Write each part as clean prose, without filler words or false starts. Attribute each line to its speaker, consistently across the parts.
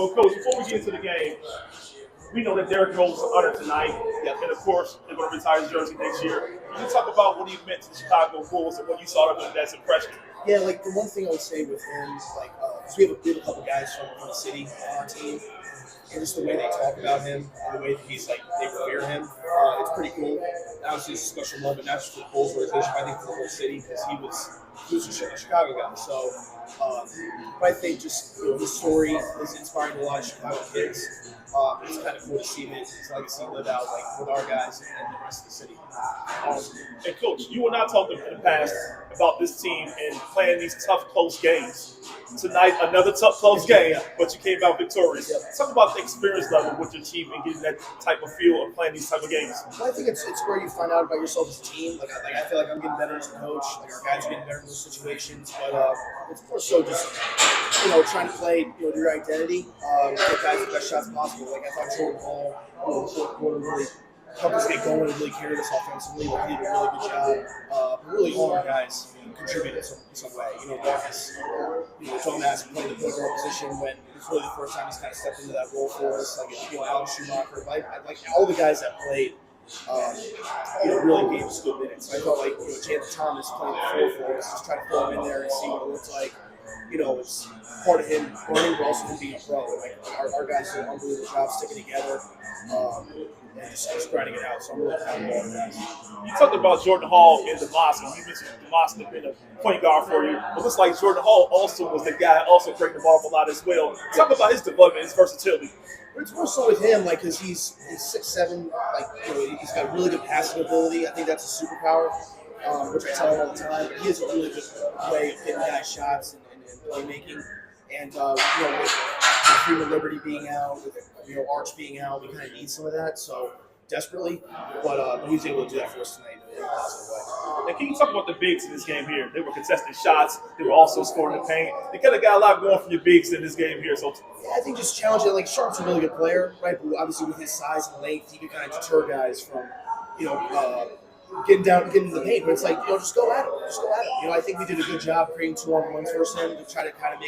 Speaker 1: Well, Coach, before we get into the game, we know that Derrick Rose is honored tonight, and of course, they're going to retire his jersey next year. Can you talk about what he meant to the Chicago Bulls and what you saw of him as an impression?
Speaker 2: Yeah, like the one thing I would say with him, like, because we have a couple guys from the city on our team, and just the way they talk about him and the way that he's like they revere him, it's pretty cool. Obviously, it's a special moment, not just for the Bulls organization, but I think for the whole city because he was a Chicago guy. So, but I think just his story is inspiring to a lot of Chicago kids. It's kind of cool to see his legacy live out like with our guys and the rest of the city.
Speaker 1: Awesome. And Coach, you and I talked in the past about this team and playing these tough, close games. Tonight, another tough, close game, but you came out victorious. Talk about the experience level with your team and getting that type of feel of playing these type of games.
Speaker 2: Well, I think it's where you find out about yourself as a team. I feel like I'm getting better as a coach. Like our guys are getting better in those situations, but it's more so just trying to play your identity, get guys the best shots possible. Like I thought Jordan Hall, in the fourth quarter really helped us get going and really carry us offensively. Like, he did a really good job. Really, all our guys contributed in some way. Marcus, Thomas played the point guard position when it was really the first time he's kind of stepped into that role for us. Like Alex Schumacher, like all the guys that played. Really gave us good minutes. I felt like Chandler Thomas playing the 4 for us, just trying to throw him in there and see what it looks like. It's part of him learning, but also him being a pro. Like our guys did an unbelievable job sticking together and just grinding it out. So I'm really proud of all the guys.
Speaker 1: You talked about Jordan Hall and DeMoss, and you mentioned DeMoss has been a point guard for you. It looks like Jordan Hall also was the guy also breaking the ball up a lot as well. Talk about his development, his versatility.
Speaker 2: But it's more so with him, like, because he's 6'7", he's got really good passing ability. I think that's a superpower, which I tell him all the time. But he has a really good way of getting guys shots and playmaking. And with Freeman Liberty being out, with Arch being out, we kind of need some of that. So desperately, but he was able to do that for us tonight in a positive way.
Speaker 1: Now, can you talk about the bigs in this game here? They were contesting shots. They were also scoring the paint. They kind of got a lot going for your bigs in this game here. So
Speaker 2: yeah, I think just challenging. Like Sharp's a really good player, right? But obviously with his size and length, he can kind of deter guys from, getting in the paint. But it's like, just go at him. Just go at him. I think we did a good job creating 2-on-1s versus him to try to kind of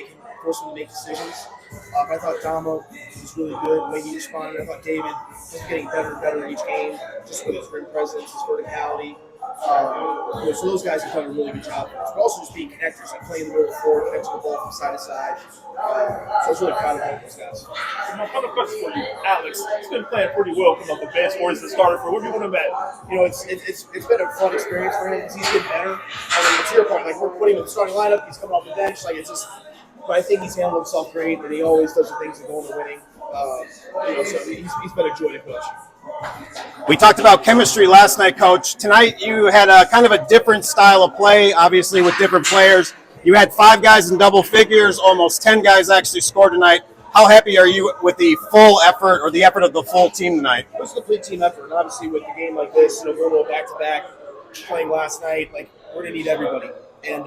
Speaker 2: force him to make decisions. But I thought Damo was really good the way he responded. I thought David was getting better and better in each game, just with his rim presence, his verticality. So those guys have done a really good job for us. But also just being connectors, like playing the middle of the floor, connecting the ball from side to side. So I was really proud of all those guys.
Speaker 1: My final question for you, Alex. He's been playing pretty well coming off the bench, or he's the starter for. Where do you want him at?
Speaker 2: It's been a fun experience for him because he's getting better. To your point, like we're putting him in the starting lineup, he's coming off the bench. Like it's just, but I think he's handled himself great, and he always does the things that go into winning. So he's been a joy to coach.
Speaker 3: We talked about chemistry last night, Coach. Tonight you had a kind of a different style of play, obviously with different players. You had 5 guys in double figures, almost 10 guys actually scored tonight. How happy are you with the full effort or the effort of the full team tonight?
Speaker 2: It was a complete team effort, and obviously with a game like this, going to a back-to-back, playing last night, like we're going to need everybody. And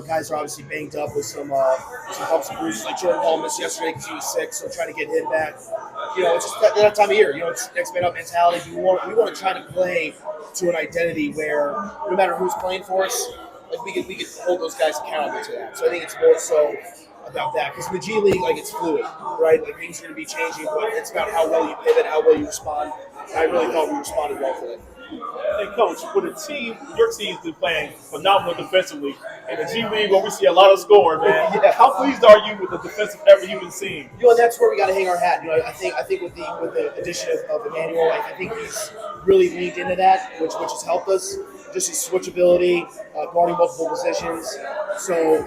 Speaker 2: guys are obviously banged up with some bumps and bruises. Like Jordan Hall missed yesterday because he was sick, so trying to get him back. It's just that time of year. It's next man up mentality. We want to try to play to an identity where no matter who's playing for us, like we could hold those guys accountable to that. So I think it's more so about that because in the G League, like it's fluid, right? Like things are going to be changing, but it's about how well you pivot, how well you respond. And I really thought we responded well today.
Speaker 1: Hey, Coach, with a team, your team's been playing phenomenal defensively. In the G League, where we see a lot of scoring, man.
Speaker 2: Yeah.
Speaker 1: How pleased are you with the defensive effort you've been seeing?
Speaker 2: And that's where we got to hang our hat. I think with the addition of Emmanuel, I think he's really leaned into that, which has helped us. Just his switchability, guarding multiple positions. So,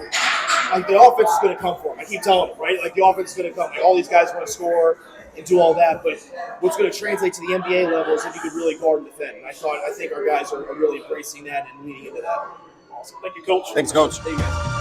Speaker 2: like the offense is going to come for him. I keep telling him, right? Like the offense is going to come. Like all these guys want to score and do all that, but what's going to translate to the NBA level is if you could really guard and defend. And I think our guys are really embracing that and leaning into that.
Speaker 1: Awesome. Thank you, Coach.
Speaker 3: Thanks, Coach.
Speaker 2: Thank you guys.